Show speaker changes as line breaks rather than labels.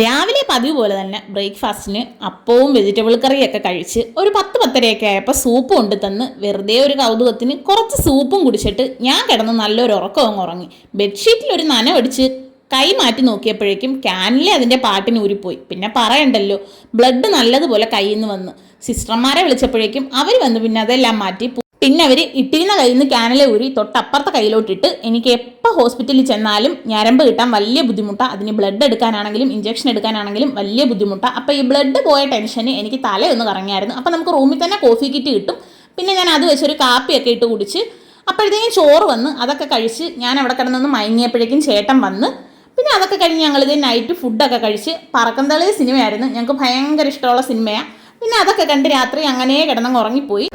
രാവിലെ പതിവ് പോലെ തന്നെ ബ്രേക്ക്ഫാസ്റ്റിന് അപ്പവും വെജിറ്റബിൾ കറിയൊക്കെ കഴിച്ച് ഒരു 10-10:30 ആയപ്പോൾ സൂപ്പ് കൊണ്ടു തന്ന് വെറുതെ ഒരു കൗതുകത്തിന് കുറച്ച് സൂപ്പും കുടിച്ചിട്ട് ഞാൻ കിടന്ന് നല്ലൊരു ഉറക്കവും ഉറങ്ങി. ബെഡ്ഷീറ്റിൽ ഒരു നനവടിച്ച് കൈ മാറ്റി നോക്കിയപ്പോഴേക്കും ക്യാനിലെ അതിൻ്റെ പാട്ടിന് ഊരിപ്പോയി. പിന്നെ പറയണ്ടല്ലോ, ബ്ലഡ് നല്ലതുപോലെ കയ്യിൽ നിന്ന് വന്ന്. സിസ്റ്റർമാരെ വിളിച്ചപ്പോഴേക്കും അവർ വന്ന് പിന്നെ അതെല്ലാം മാറ്റി. പിന്നെ അവർ ഇട്ടിരുന്ന കയ്യിൽ നിന്ന് ക്യാനലെ ഊരി തൊട്ടപ്പുറത്തെ കയ്യിലോട്ടിട്ട് എനിക്ക് എപ്പോൾ ഹോസ്പിറ്റലിൽ ചെന്നാലും ഞരമ്പ് കിട്ടാൻ വലിയ ബുദ്ധിമുട്ടാണ്. അതിന് ബ്ലഡ് എടുക്കാനാണെങ്കിലും ഇഞ്ചക്ഷൻ എടുക്കാനാണെങ്കിലും വലിയ ബുദ്ധിമുട്ടാണ്. അപ്പോൾ ഈ ബ്ലഡ് പോയ ടെൻഷന് എനിക്ക് തലയൊന്ന് കറങ്ങിയായിരുന്നു. അപ്പോൾ നമുക്ക് റൂമിൽ തന്നെ കോഫി കിറ്റ് കിട്ടും. പിന്നെ ഞാൻ അത് വെച്ചൊരു കാപ്പിയൊക്കെ ഇട്ട് കുടിച്ച് അപ്പോഴത്തേക്കും ചോറ് വന്ന് അതൊക്കെ കഴിച്ച് ഞാൻ അവിടെ കിടന്നൊന്ന് മയങ്ങിയപ്പോഴേക്കും ചേട്ടൻ വന്ന്. പിന്നെ അതൊക്കെ കഴിഞ്ഞ് ഞങ്ങളിത് നൈറ്റ് ഫുഡൊക്കെ കഴിച്ച് പറക്കന്തളി സിനിമയായിരുന്നു. ഞങ്ങൾക്ക് ഭയങ്കര ഇഷ്ടമുള്ള സിനിമയാണ്. പിന്നെ അതൊക്കെ കണ്ട് രാത്രി അങ്ങനെ കിടന്നങ്ങ് ഉറങ്ങിപ്പോയി.